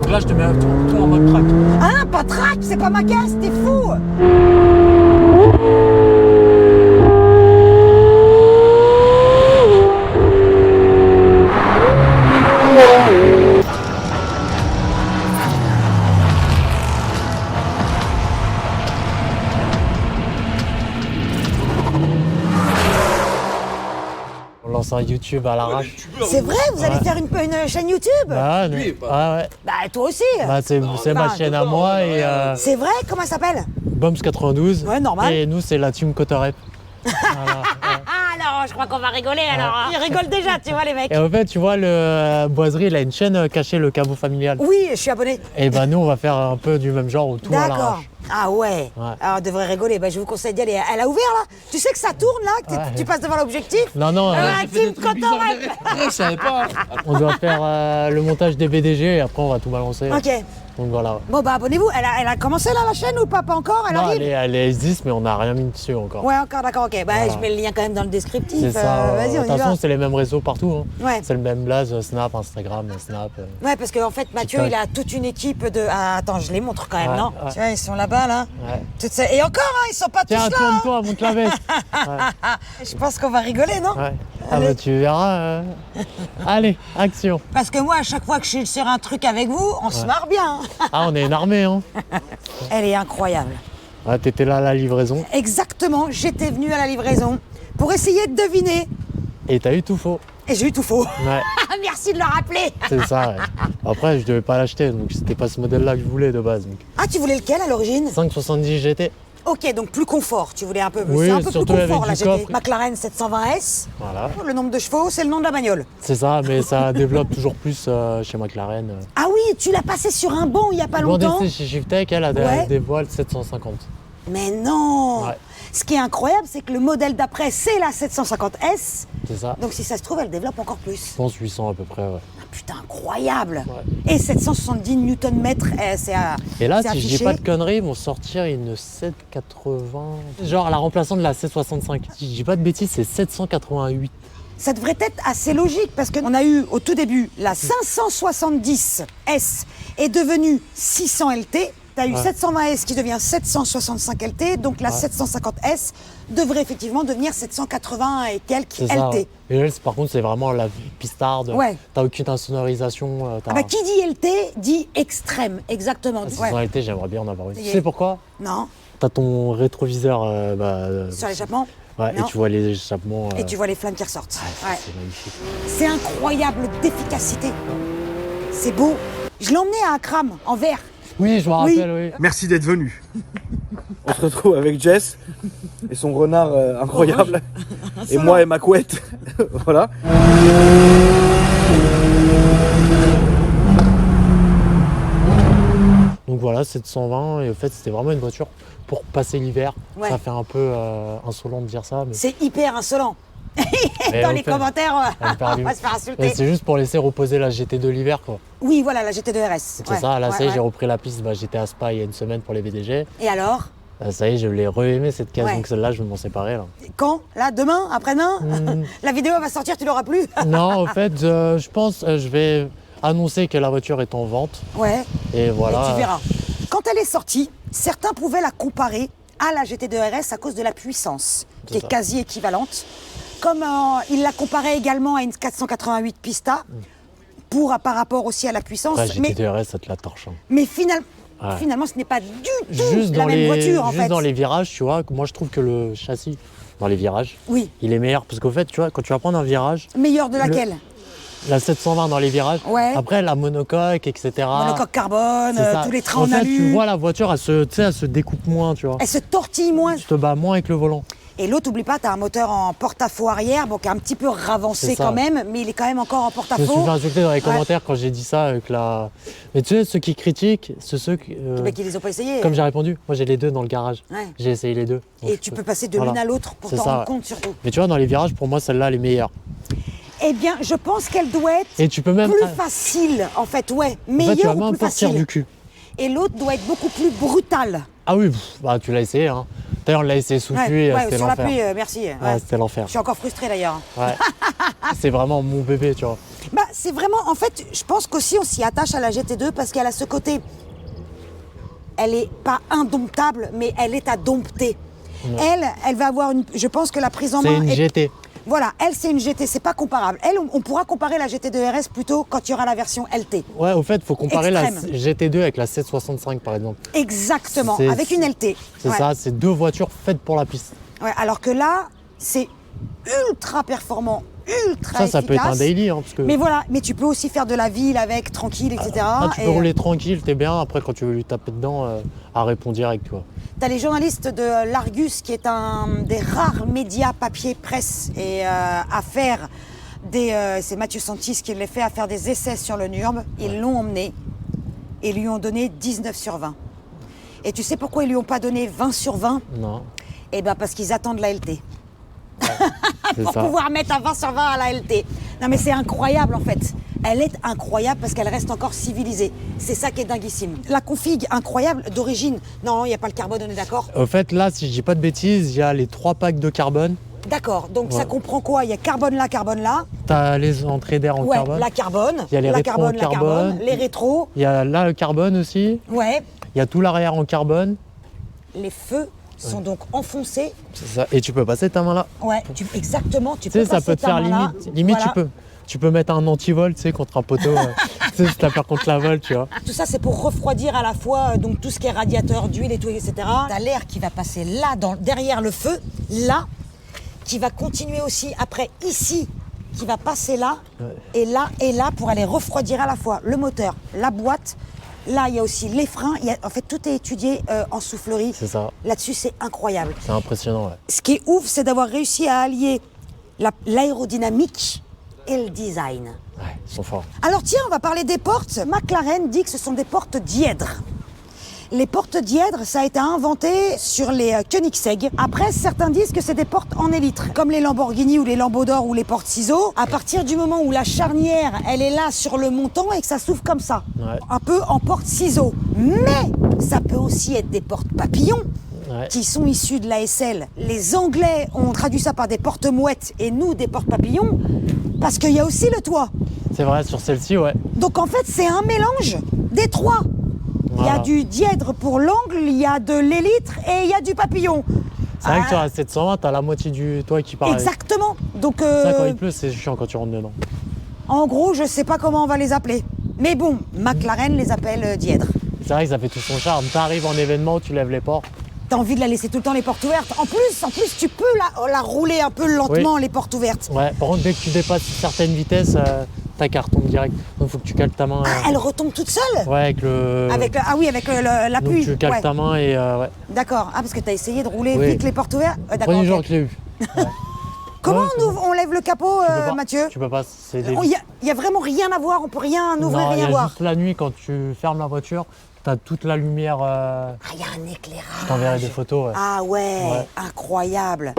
Donc là, je te mets tout en mode track. Ah, pas track, c'est pas ma caisse, t'es fou. On lance un YouTube à l'arrache. C'est vrai, vous allez faire une chaîne YouTube? Bah, Lui, ouais. Bah toi aussi. Bah, c'est ma chaîne à moi et C'est vrai, comment ça s'appelle? Bombs 92. Ouais, normal. Et nous, c'est la team Cotorep. Voilà, ouais. Ah alors, je crois qu'on va rigoler alors. Ils rigolent déjà, tu vois les mecs. Et en fait, tu vois, le Boiserie, il a une chaîne cachée, le caveau familial. Oui, je suis abonné. Et bah, nous, on va faire un peu du même genre, tout à D'accord. l'arrache. Ah ouais. Ouais. Alors on devrait rigoler. Bah, je vous conseille d'y aller. Elle a ouvert là. Tu sais que ça tourne là, que Ouais. tu passes devant l'objectif. Non, non, La team Cotorep. je savais pas. on doit faire le montage des BDG et après, on va tout balancer. Ok. Donc voilà. Bon bah abonnez-vous. Elle a commencé là la chaîne ou pas encore? Elle Non, arrive. elle est S10, mais on n'a rien mis dessus encore. Ouais, encore, d'accord, ok. Bah, Voilà. je mets le lien quand même dans le descriptif. C'est ça. Vas-y, De on toute y va. façon, c'est les mêmes réseaux partout. Hein. Ouais. C'est le même blaze, Snap, Instagram, Snap. Ouais, parce qu'en fait, Mathieu, TikTok. il a toute une équipe de. Ah, attends, je les montre quand même, Ouais, non? ouais. Tu vois, ils sont là-bas, là. Ouais. Et encore, hein, ils sont pas Tiens, tous là. hein. tourne-toi, monte la veste. Je pense qu'on va rigoler, non? Ouais. Ah Allez. bah tu verras. Allez, action. Parce que moi, à chaque fois que je suis sur un truc avec vous, on se marre bien. Ah, on est une armée, hein. Elle est incroyable. Ah, t'étais là à la livraison Exactement, j'étais venue à la livraison pour essayer de deviner. et t'as eu tout faux. Et j'ai eu tout faux. Ouais, Merci de le rappeler. c'est ça. Ouais. Après, je devais pas l'acheter, donc c'était pas ce modèle-là que je voulais de base. Donc. Ah, tu voulais lequel à l'origine? 570 GT. Ok, donc plus confort. Tu voulais un peu, Oui, c'est un peu plus surtout confort avec là. du J'étais coffre. McLaren 720S. Voilà. Le nombre de chevaux, c'est le nom de la bagnole. C'est ça, mais ça développe toujours plus chez McLaren. Ah oui, tu l'as passé sur un banc il y a pas longtemps. Bon, chez Shiftech, elle a Ouais. des voiles 750. Mais non. Ouais. Ce qui est incroyable, c'est que le modèle d'après, c'est la 750S. C'est ça. Donc si ça se trouve, elle développe encore plus. Je pense 800 à peu près, ouais. Ah, putain, incroyable. Ouais. Et 770 Nm, c'est Et là, c'est si je dis affiché. pas de conneries, ils vont sortir une 780. Genre la remplaçante de la 765. Si je dis pas de bêtises, c'est 788. Ça devrait être assez logique parce qu'on a eu au tout début la 570S est devenue 600 LT. Tu as eu Ouais. 720S qui devient 765 LT. Donc la Ouais. 750S devrait effectivement devenir 780 et quelques C'est ça. LT. Ouais. Et elle, par contre, c'est vraiment la pistarde. Ouais. T'as aucune insonorisation. Ah bah, qui dit LT dit extrême, exactement. La Ouais. 600 LT, j'aimerais bien en avoir une. Ça y Tu est. sais pourquoi? Non, T'as ton rétroviseur sur l'échappement. ouais, et Non. tu vois les échappements. Et tu vois les flammes qui ressortent. Ah, Ouais. c'est magnifique. C'est incroyable d'efficacité. C'est beau. Je l'ai emmené à Akram en verre. Oui, je me Oui. rappelle, oui. Merci d'être venu. On se retrouve avec Jess et son renard incroyable. Et moi et ma couette. Voilà. Donc voilà, 720. Et au fait, c'était vraiment une voiture pour passer l'hiver. Ouais. Ça fait un peu insolent de dire ça. Mais C'est hyper insolent. Mais Dans au les fait, commentaires, elle perd on va se faire mais insulter. c'est juste pour laisser reposer la GT2 l'hiver, quoi. Oui, voilà, la GT2 RS. C'est Ouais, ça, là, ouais, ça y est, ouais. j'ai repris la piste. Bah, j'étais à Spa il y a une semaine pour les VDG. Et alors? Là, ça y est, je l'ai re-aimé cette case. Ouais. Donc celle-là, je vais m'en séparer. Là. Quand? Là, demain? Après-demain? La vidéo va sortir, tu l'auras plus? Non, en fait, je pense je vais annoncer que la voiture est en vente. Ouais, Et voilà. et tu verras. Quand elle est sortie, certains pouvaient la comparer à la GT2 RS à cause de la puissance, qui C'est est ça. quasi équivalente. Comme ils la comparaient également à une 488 Pista, par rapport aussi à la puissance. Après, mais GT2 RS, ça te la torche. hein. mais Ouais. finalement, ce n'est pas du tout Juste la dans, même les, voiture, en juste fait. dans les virages, tu vois, moi je trouve que le châssis, dans les virages, Oui, il est meilleur. Parce qu'au fait, tu vois, quand tu vas prendre un virage, meilleure de laquelle? la 720 dans les virages, Ouais. après la monocoque, etc. Monocoque carbone, c'est ça. tous les trains en en fait, alu. tu vois la voiture, tu sais, elle se découpe moins, tu vois. Elle se tortille moins. Tu te bats moins avec le volant. Et l'autre, oublie pas, tu as un moteur en porte-à-faux arrière, bon, qui est un petit peu ravancé C'est ça. quand même, mais il est quand même encore en Je me suis porte-à-faux. fait insulter dans les commentaires quand j'ai dit ça avec la. Mais tu sais, ceux qui critiquent, c'est ceux qui. Mais qui les ont pas essayés. Comme j'ai répondu, moi j'ai les deux dans le garage. Ouais. J'ai essayé les deux. Donc Et je tu peux passer de voilà. l'une à l'autre pour C'est t'en ça, rendre ouais. compte surtout. Mais tu vois, dans les virages, pour moi, celle-là, elle est meilleure. Eh bien, je pense qu'elle doit être Et tu peux même. plus facile, en fait, ouais. En fait, tu Meilleure vas ou même plus partir facile. du cul. Et l'autre doit être beaucoup plus brutale. Ah oui, bah tu l'as essayé, hein. D'ailleurs, on l'a essayé sous pluie, c'était sur la l'enfer. pluie, merci. Ouais. Ouais, c'était l'enfer. Je suis encore frustrée d'ailleurs. Ouais. C'est vraiment mon bébé, tu vois. Bah, c'est vraiment, en fait, je pense qu'aussi on s'y attache à la GT2 parce qu'elle a ce côté, elle est pas indomptable, mais elle est à dompter. Ouais. Elle va avoir je pense que la prise en C'est main une GT. Voilà, elle c'est une GT, c'est pas comparable. Elle, on pourra comparer la GT2 RS plutôt quand il y aura la version LT. Ouais, au fait, il faut comparer Extrême. la GT2 avec la 765 par exemple. Exactement, C'est- avec une LT. C'est Ouais. ça, c'est deux voitures faites pour la piste. Ouais, alors que là, c'est ultra performant, ultra Ça peut être un efficace. daily, hein, parce que Mais voilà, mais tu peux aussi faire de la ville avec, tranquille, etc. là, tu peux Et, rouler tranquille, t'es bien. Après, quand tu veux lui taper dedans, elle répond direct, tu vois. T'as les journalistes de l'Argus, qui est un des rares médias papier presse et à faire c'est Mathieu Santis qui les fait, à faire des essais sur le Nürb. Ils l'ont emmené et lui ont donné 19 sur 20. Et tu sais pourquoi ils lui ont pas donné 20 sur 20? Non, Eh ben parce qu'ils attendent la LT. c'est Pour ça. pouvoir mettre un 20 sur 20 à la LT. Non mais c'est incroyable en fait. Elle est incroyable parce qu'elle reste encore civilisée. C'est ça qui est dinguissime. La config incroyable d'origine. Non, il n'y a pas le carbone, on est d'accord? Au fait, là, si je dis pas de bêtises, il y a les 3 packs de carbone. D'accord, donc ça Ouais. comprend quoi? Il y a carbone là, carbone là. T'as les entrées d'air en Ouais, carbone. la carbone. Il y a les la rétros carbone, en la carbone. carbone. Les rétros. Il y a là le carbone aussi. Ouais. Il y a tout l'arrière en carbone. Les feux sont donc enfoncés. C'est ça. Et tu peux passer ta main là. Ouais, exactement. Tu Tu sais, peux ça passer peut te ta faire main là. limite Voilà. tu peux mettre un antivol, tu sais, contre un poteau. Tu sais, si t'as peur contre la vol, tu vois. Tout ça, c'est pour refroidir à la fois donc tout ce qui est radiateur d'huile et tout, etc. T'as l'air qui va passer là, derrière le feu, là, qui va continuer aussi après ici, qui va passer là, et là, pour aller refroidir à la fois le moteur, la boîte. Là, il y a aussi les freins. En fait, tout est étudié en soufflerie. C'est ça. Là-dessus, c'est incroyable. C'est impressionnant, ouais. Ce qui est ouf, c'est d'avoir réussi à allier l'aérodynamique et le design. Ouais, ils sont forts. Alors tiens, on va parler des portes. McLaren dit que ce sont des portes dièdres. Les portes dièdres, ça a été inventé sur les Koenigsegg. Après, certains disent que c'est des portes en élytre, comme les Lamborghini ou les Lambeaux d'or ou les portes ciseaux. À partir du moment où la charnière, elle est là sur le montant et que ça s'ouvre comme ça, Ouais. un peu en porte ciseaux. Mais ça peut aussi être des portes papillons. Ouais. Qui sont issus de l'ASL. Les Anglais ont traduit ça par des portes mouettes et nous des portes papillons parce qu'il y a aussi le toit. C'est vrai, sur celle-ci, ouais. Donc en fait, c'est un mélange des trois. Il y Voilà. a du dièdre pour l'angle, il y a de l'élytre et il y a du papillon. C'est vrai que sur la 720, t'as la moitié du toit qui part. Exactement. Donc Ça, quand il pleut, c'est chiant quand tu rentres dedans. en gros, je sais pas comment on va les appeler. Mais bon, McLaren les appelle dièdres. C'est vrai que ça fait tout son charme. T'arrives en événement, tu lèves les portes. T'as envie de la laisser tout le temps les portes ouvertes. En plus, tu peux la rouler un peu lentement, les portes ouvertes. Ouais, par contre, dès que tu dépasses certaines vitesses, ta carte tombe direct. Donc, faut que tu cales ta main. Elle retombe toute seule. Ouais, avec le. Avec la Donc, pluie. tu cales Ouais. ta main et. Ouais. D'accord. Ah, parce que t'as essayé de rouler Oui. vite les portes ouvertes. D'accord. Premier ok. jour que je l'ai eu. Comment Ouais, c'est on lève le capot, Tu peux pas. Mathieu? Tu peux pas. C'est des. Il y a vraiment rien à voir. On peut rien ouvrir, Non, il y rien a voir. juste la nuit quand tu fermes la voiture, t'as toute la lumière. Ah, il y a un éclairage. Je t'enverrai des photos. Ouais. Ah ouais, Ouais. incroyable.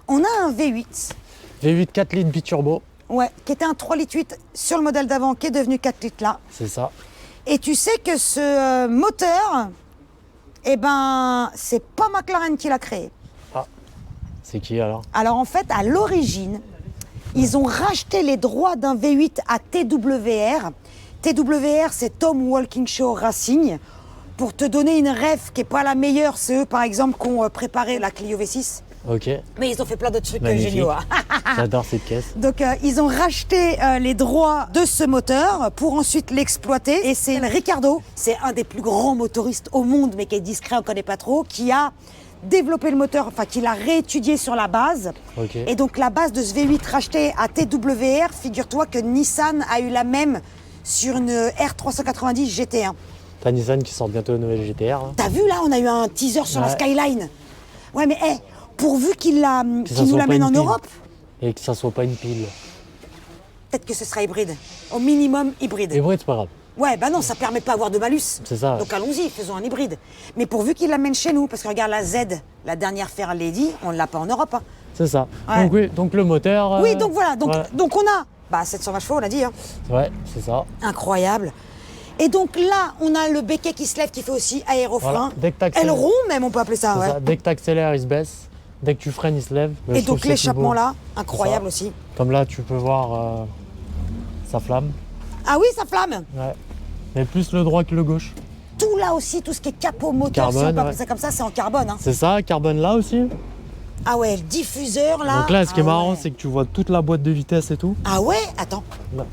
On a un V8, V8 4 litres biturbo, ouais, qui était un 3,8 litres sur le modèle d'avant, qui est devenu 4 litres là. c'est ça. Et tu sais que ce moteur, eh ben, c'est pas McLaren qui l'a créé. C'est qui alors? Alors en fait, à l'origine, ils ont racheté les droits d'un V8 à TWR. TWR, c'est Tom Walkinshaw Racing. Pour te donner une ref qui n'est pas la meilleure, c'est eux par exemple qui ont préparé la Clio V6. Ok, Mais ils ont fait plein d'autres trucs magnifique. géniaux. Hein. J'adore cette caisse. Donc ils ont racheté les droits de ce moteur pour ensuite l'exploiter. Et c'est Ricardo, c'est un des plus grands motoristes au monde, mais qui est discret, on ne connaît pas trop, qui a développé le moteur, enfin qui l'a réétudié sur la base. Ok. Et donc la base de ce V8 racheté à TWR, figure-toi que Nissan a eu la même sur une R390 GT1. T'as Nissan qui sort bientôt une nouvelle GTR. Hein. T'as vu là, on a eu un teaser sur la Ouais. Skyline. Ouais mais pourvu qu'il ça nous soit l'amène pas en une pile. Europe, Et que ça soit pas une pile. peut-être que ce sera hybride. Au minimum hybride. Et vrai, c'est pas grave. Ouais, bah non, ça permet pas d'avoir de malus. C'est ça. Donc allons-y, faisons un hybride. Mais pourvu qu'il l'amène chez nous, parce que regarde la Z, la dernière Fair Lady, on l'a pas en Europe. Hein. C'est ça. Ouais. Donc oui, donc le moteur. Oui, donc voilà, donc, ouais. donc on a 720 chevaux, on a dit. Hein. Ouais, c'est ça. Incroyable. Et donc là, on a le béquet qui se lève, qui fait aussi aérofrein. Voilà. Dès que t'accélères- Elle rompt même, on peut appeler ça. C'est Ouais. ça. Dès que tu accélères, il se baisse. Dès que tu freines, il se lève. Mais Et je trouve donc que c'est plus l'échappement beau. là, incroyable C'est ça. aussi. Comme là, tu peux voir sa flamme. Ah oui, ça flamme. Ouais. Mais plus le droit que le gauche. Tout là aussi, tout ce qui est capot moteur, si on Carbone, peut appeler ouais. ça comme ça, c'est en carbone. Hein. C'est ça, carbone là aussi. Ah ouais, le diffuseur là. Donc là, ce qui est Ah marrant, ouais. c'est que tu vois toute la boîte de vitesse et tout. Ah ouais, attends. Là.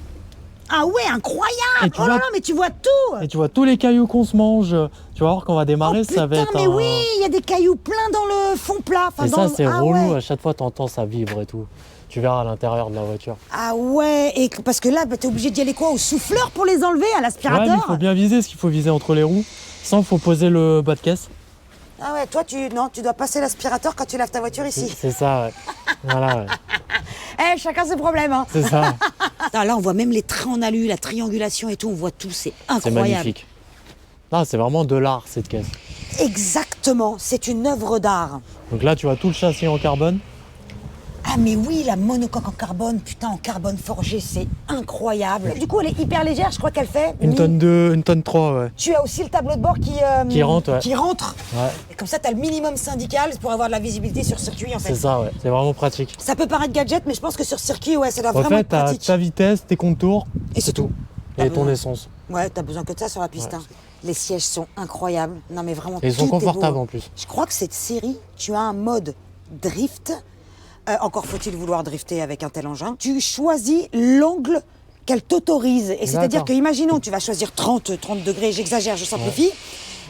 Ah ouais, incroyable. Et tu Oh là vois- là, mais tu vois tout. Et tu vois tous les cailloux qu'on se mange. Tu vas voir qu'on va démarrer, Oh ça va putain, être mais un... oui, il y a des cailloux pleins dans le fond plat. Enfin, Et dans ça, le- c'est ah relou. ouais. À chaque fois, tu entends ça vibre et tout. Tu verras à l'intérieur de la voiture. Ah ouais, et parce que là, bah, t'es obligé d'y aller quoi, au souffleur pour les enlever, à Ouais, l'aspirateur. mais il faut bien viser ce qu'il faut viser entre les roues. Sans, il faut poser le bas de caisse. Ah ouais, toi, tu dois passer l'aspirateur quand tu laves ta voiture ici. C'est ça, ouais. Voilà, ouais. Eh, chacun ses problèmes. Hein. C'est ça. Ah, là, on voit même les trains en alu, la triangulation et tout, on voit tout, c'est C'est incroyable. magnifique. Non, c'est vraiment de l'art, cette caisse. Exactement, c'est une œuvre d'art. Donc là, tu vois tout le châssis en carbone. Ah mais oui, la monocoque en carbone, putain, en carbone forgé, c'est incroyable. Du coup, elle est hyper légère, je crois qu'elle fait... Une tonne 2, une tonne 3, ouais. Tu as aussi le tableau de bord Qui rentre, ouais. Qui rentre. Ouais, Et comme ça, tu as le minimum syndical pour avoir de la visibilité sur circuit, en fait. c'est ça, ouais. C'est vraiment pratique. Ça peut paraître gadget, mais je pense que sur circuit, ouais, ça doit En vraiment fait, être t'as pratique. ta vitesse, tes contours. Et c'est tout. Et ton besoin. essence. Ouais, t'as besoin que de ça sur la piste. Ouais. hein. Les sièges sont incroyables. Non, mais vraiment, Et ils sont tout est beau. confortables en plus. Je crois que cette série, tu as un mode drift. Encore faut-il vouloir drifter avec un tel engin. Tu choisis l'angle qu'elle t'autorise. Et c'est-à-dire D'accord. que, imaginons, tu vas choisir 30 degrés, j'exagère, je simplifie.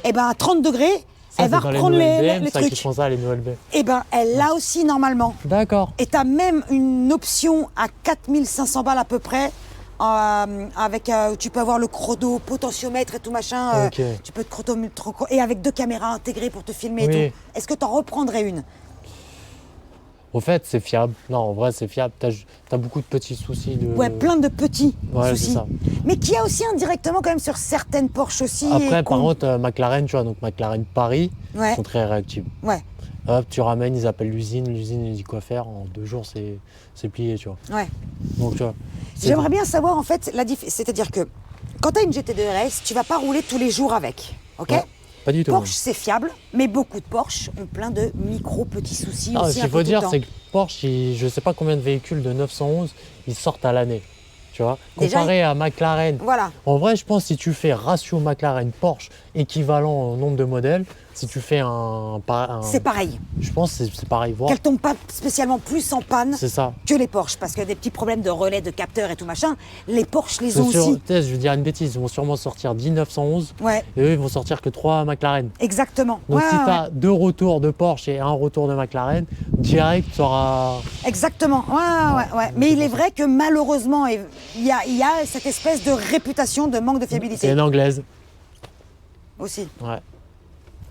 Et ben à 30 degrés, Ça, elle va c'est dans reprendre nouvelles les BM, ça trucs. qui font ça, les nouvelles B. Et ben elle l'a aussi normalement. D'accord. Et tu as même une option à 4500 balles à peu près. Avec, tu peux avoir le chrono, potentiomètre et tout machin. Ok. Tu peux et avec 2 caméras intégrées pour te filmer Oui. et tout. Est-ce que tu en reprendrais une? Au fait, c'est fiable. Non, en vrai, c'est fiable. T'as beaucoup de petits soucis de... Ouais, plein de petits Ouais, soucis. c'est ça. Mais qui a aussi indirectement quand même sur certaines Porsche aussi. Après, et par qu'on- contre, McLaren, tu vois, donc McLaren Paris, Ouais. ils sont très réactifs. Ouais, Hop, tu ramènes, ils appellent l'usine il dit quoi faire. En 2 jours, c'est plié, tu vois. ouais. Donc, tu vois. c'est- J'aimerais bien savoir en fait c'est-à-dire que quand tu as une GT2 RS, tu vas pas rouler tous les jours avec, ok? Ouais, pas du tout. Porsche, c'est fiable, mais beaucoup de Porsche ont plein de petits soucis Non, aussi. ce un qu'il peu faut tout le dire, temps. c'est que Porsche, je sais pas combien de véhicules de 911, ils sortent à l'année. Tu vois, Déjà, comparé à McLaren. Voilà. En vrai, je pense que si tu fais ratio McLaren-Porsche équivalent au nombre de modèles, si tu fais C'est pareil. je pense que c'est pareil. Voire, Qu'elles tombent pas spécialement plus en panne c'est ça. que les Porsche, parce qu'il y a des petits problèmes de relais, de capteurs et tout machin. Les Porsche les C'est ont sûr, aussi. tu sais, je veux dire une bêtise, ils vont sûrement sortir 10 911 Ouais, et eux, ils vont sortir que 3 McLaren. exactement. Donc Ouais, si ouais, tu as 2 retours de Porsche et 1 retour de McLaren, direct, tu auras... exactement. Ouais. Mais il est vrai que malheureusement, il y a cette espèce de réputation de manque de C'est fiabilité une anglaise. aussi. Ouais.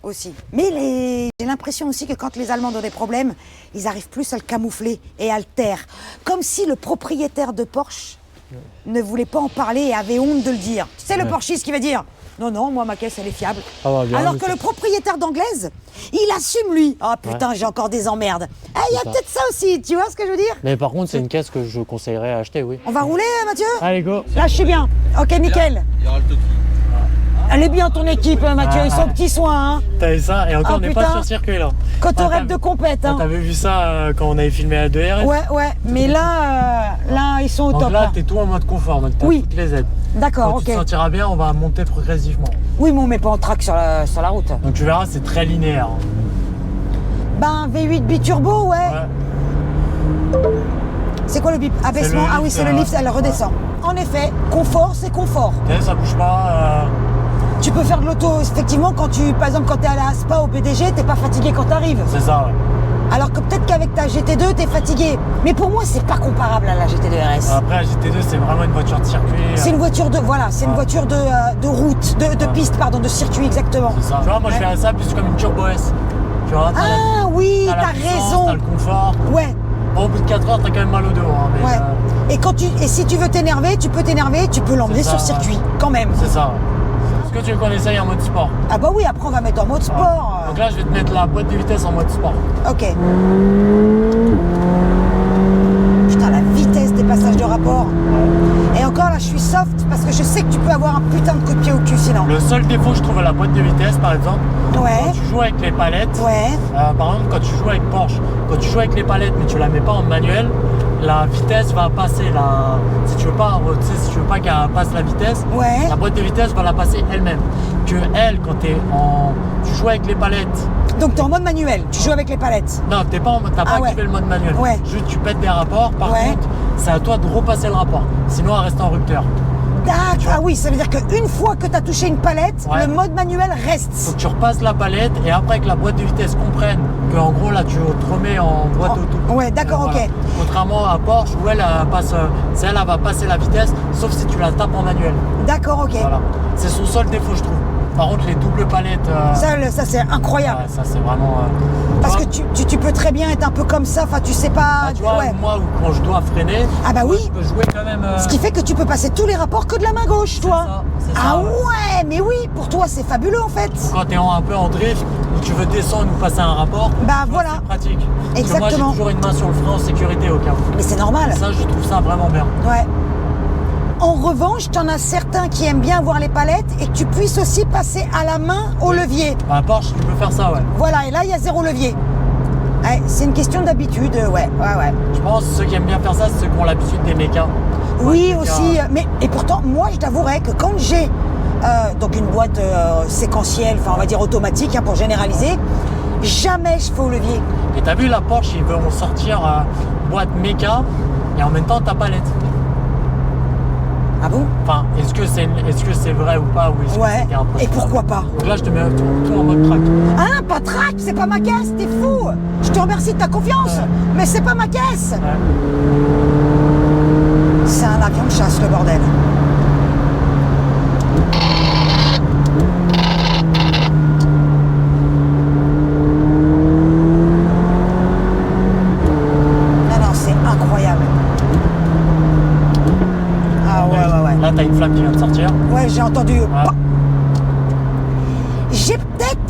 Aussi. Mais j'ai l'impression aussi que quand les Allemands ont des problèmes, ils arrivent plus à le camoufler et à le taire. Comme si le propriétaire de Porsche ne voulait pas en parler et avait honte de le dire. Tu sais, le Ouais. Porschiste qui va dire « Non, moi, ma caisse, elle est fiable. Ah bah, bien, Alors mais que c'est- le propriétaire d'anglaise, il assume, lui. « Ah putain, j'ai encore des emmerdes. » Ah, il y a C'est ça. peut-être ça aussi, tu vois ce que je veux dire? Mais par contre, c'est une caisse que je conseillerais à acheter, oui. On va rouler, Mathieu? Allez, go. Là, je suis bien. Ok, nickel. Il y aura le Toki. Elle est bien ton équipe, Mathieu. Ils sont Ah. petits soins, hein. T'as vu ça? Et encore, Oh, on n'est putain. pas sur circuit, là. Cotorette t'as- de compète, hein. T'avais vu ça quand on avait filmé la 2RS? Ouais, mais là, ils sont au Donc top. là, là. t'es tout en mode confort, donc t'as Oui. toutes les aides. D'accord, Quand ok. tu te sentiras bien, on va monter progressivement. Oui, mais on met pas en track sur la route. Donc tu verras, c'est très linéaire. Ben, V8 biturbo, ouais. Ouais. C'est quoi le bip? Abaissement? le Ah oui, lift, c'est le lift, elle ouais. redescend. En effet, confort, c'est confort. Tu sais, ça bouge pas. Tu peux faire de l'auto, effectivement, par exemple, quand t'es à la Spa au PDG, t'es pas fatigué quand t'arrives. C'est ça, ouais. Alors que peut-être qu'avec ta GT2, t'es fatigué. Mais pour moi, c'est pas comparable à la GT2 RS. Après, la GT2, c'est vraiment une voiture de circuit. C'est une voiture de, voilà, c'est une Ouais. voiture de route, de piste, pardon, de circuit, exactement. C'est ça. Tu vois, moi, je Ouais. fais ça plus comme une Turbo S. Tu vois, Ah oui, la t'as puissance, raison. T'as le confort. Ouais, Bon, au bout de 4 heures, t'as quand même mal au dos. Hein, mais, ouais. Et si tu veux t'énerver, tu peux l'emmener C'est sur ça, circuit, ouais. quand même. C'est ça. Est-ce que tu veux qu'on essaye en mode sport? Ah bah oui, après on va mettre en mode sport. Donc là, je vais te mettre la boîte de vitesse en mode sport. Ok. Putain, la vitesse des passages de rapport. Et encore là, je suis soft parce que je sais que tu peux avoir un putain de coup de pied au cul sinon. Le seul défaut, je trouve, à la boîte de vitesse, par exemple, Ouais. quand tu joues avec les palettes, Ouais. par exemple, quand tu joues avec Porsche, quand tu joues avec les palettes, mais tu la mets pas en manuel, la vitesse va passer. Si tu veux pas, si tu veux pas qu'elle passe la vitesse, Ouais. la boîte de vitesse va la passer elle-même. Que elle, quand tu joues avec les palettes. Donc t'es en mode manuel, tu joues avec les palettes. Non, t'as pas Ah ouais. activé le mode manuel. Ouais. Juste tu pètes des rapports. Par Ouais. contre, c'est à toi de repasser le rapport. Sinon, elle reste en rupteur. D'accord. Ah oui, ça veut dire qu'une fois que tu as touché une palette, Ouais. le mode manuel Faut reste. que tu repasses la palette et après que la boîte de vitesse comprenne que en gros là tu te remets en boîte auto. Ouais, d'accord, Voilà. ok. Contrairement à Porsche où elle passe, elle va passer la vitesse, sauf si tu la tapes en manuel. D'accord, ok. Voilà. C'est son seul défaut, je trouve. Par contre, les doubles palettes, Ça c'est incroyable. ouais, ça c'est vraiment. Parce que tu tu peux très bien être un peu comme ça, enfin tu sais pas. vois, tu vois, ouais. moi quand je dois freiner, Ah bah moi, oui. je peux jouer quand même. Ce qui fait que tu peux passer tous les rapports que de la main gauche, toi. c'est ça, Ah ouais. ouais, mais oui, pour toi c'est fabuleux en fait. Quand tu es un peu en drift, où tu veux descendre ou passer un rapport, Bah tu vois, voilà. c'est pratique. Parce que Exactement. moi j'ai toujours une main sur le frein en sécurité au cas où. Mais c'est normal. Ça, je trouve ça vraiment bien. Ouais. En revanche, t'en as certains qui aiment bien avoir les palettes et que tu puisses aussi passer à la main au levier. Bah, Porsche, tu peux faire ça, ouais. Voilà, et là il y a zéro levier. Ouais, c'est une question d'habitude, ouais. Je pense que ceux qui aiment bien faire ça, c'est ceux qui ont l'habitude des mécas. Oui, Ouais, aussi, mais et pourtant, moi je t'avouerais que quand j'ai donc une boîte séquentielle, enfin on va dire automatique hein, pour généraliser, jamais je fais au levier. Et t'as vu, la Porsche, ils vont sortir boîte méca et en même temps ta palette. Ah bon? Enfin, est-ce que c'est vrai ou pas, ou est-ce que Ouais. c'était impossible? Et pourquoi pas? Donc là, je te mets tout en mode track. Ah, pas track, c'est pas ma caisse, t'es fou! Je te remercie de ta confiance, Ouais. mais c'est pas ma caisse! Ouais. C'est un avion de chasse, le bordel. Non, c'est incroyable. Ah ouais. Là, t'as une flamme qui vient de sortir. Ouais, j'ai entendu. Ouais. J'ai peut-être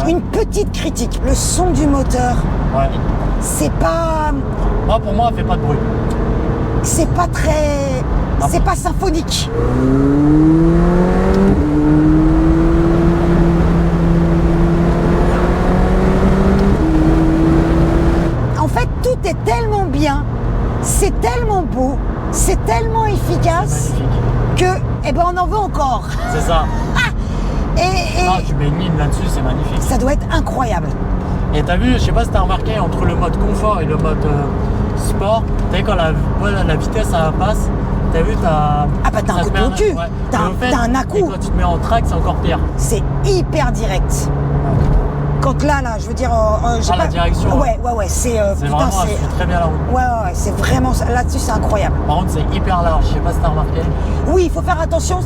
Ouais. une petite critique. Le son du moteur, Ouais. c'est pas Pour moi, elle fait pas de bruit. très, Ah c'est bon? pas symphonique. En fait, tout est tellement bien, c'est tellement beau, c'est tellement efficace Magnifique. que, eh ben, on en veut encore. C'est ça. Et Ah, tu mets une ligne là-dessus, c'est magnifique. ça doit être incroyable. Et t'as vu, je sais pas si t'as remarqué, entre le mode confort et le mode sport, t'as vu quand la vitesse ça passe, t'as vu, Ah bah, t'as un ça coup te de met pied au cul. ouais. T'as Et un- au fait, t'as un et à-coup. quand tu te mets en track, c'est encore pire. C'est hyper direct. Quand là, je veux dire, j'ai Ah, la direction, Ouais, c'est C'est putain, vraiment, elle fait très bien la route. ouais, c'est vraiment là-dessus, c'est incroyable. Par contre, c'est hyper large, je sais pas si t'as remarqué. Oui, il faut faire attention.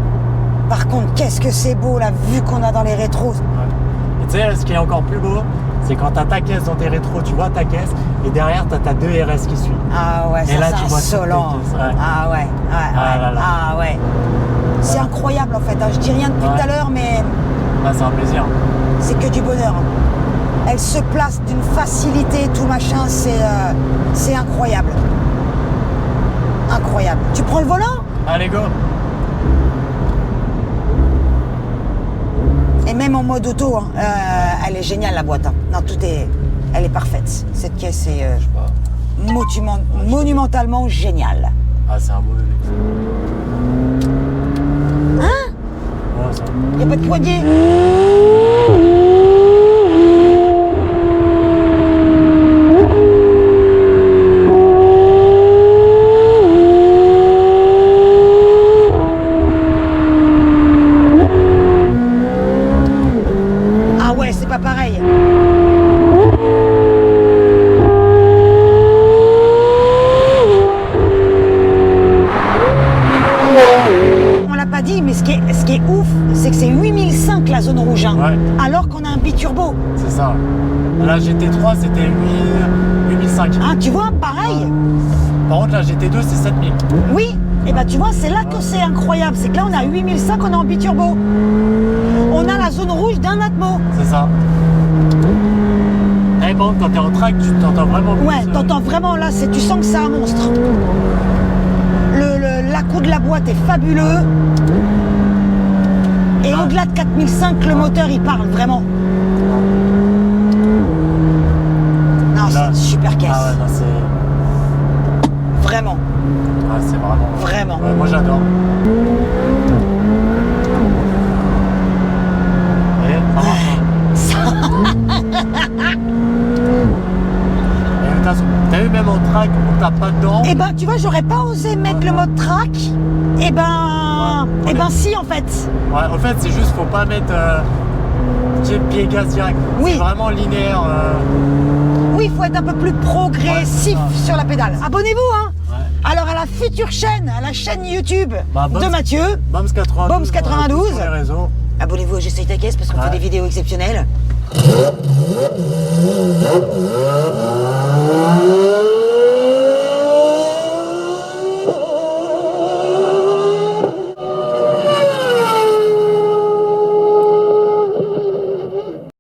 Par contre, qu'est-ce que c'est beau la vue qu'on a dans les rétros. Ouais. Et tu sais, ce qui est encore plus beau, c'est quand t'as ta caisse dans tes rétros, tu vois ta caisse, et derrière t'as ta 2 RS qui suit. Ah ouais, Et là, ça tu vois c'est toutes les insolent. caisses, ouais. Ah ouais. Ah là là. Ah ouais. C'est incroyable en fait. Hein. Je dis rien depuis Ouais. tout à l'heure, mais Là, c'est un plaisir. c'est que du bonheur. Elle se place d'une facilité, tout machin, c'est incroyable. Incroyable. Tu prends le volant Allez, go. et même en mode auto, hein, elle est géniale la boîte. Hein. Non, elle est parfaite. Cette caisse est Je sais pas. monumentalement géniale. Ah, c'est un beau bébé. Hein? Ouais, ça. Y a pas de poignée. Ah ouais, c'est pas pareil. On l'a pas dit, mais ce qui est ouf, c'est que c'est 8005 la zone rouge, hein, Ouais. alors qu'on a un biturbo. C'est ça. La GT3, c'était 8005. Hein, tu vois, pareil. Par contre, la GT2, c'est 7000. Oui, et ben tu vois, c'est là que c'est incroyable. C'est que là, on a 8005, on est en biturbo. On a la zone rouge d'un Atmo. C'est ça. Et bon, quand t'es en track, tu t'entends vraiment plus. Ouais, t'entends vraiment là, tu sens que c'est un monstre. coût de la boîte est fabuleux. Et au-delà de 4005, le moteur il parle vraiment. Non, c'est une super caisse. Ah ouais, non, c'est. Vraiment. Ouais, c'est vraiment. Vraiment. Ouais, moi j'adore. Et ça marche. T'as eu même en track, on tape pas dedans. Eh ben, tu vois, j'aurais pas osé mettre le mode track. Eh ben, si en fait. Ouais, en fait, c'est juste, faut pas mettre pied gaz direct. Oui. C'est vraiment linéaire. Oui, il faut être un peu plus progressif Ouais, sur la pédale. Abonnez-vous, hein. Ouais. Alors à la future chaîne, à la chaîne YouTube Bah, de Mathieu. Bombs 92. Bombs 92. Sur les réseaux. Abonnez-vous à J'essaye ta caisse parce qu'on fait des vidéos exceptionnelles.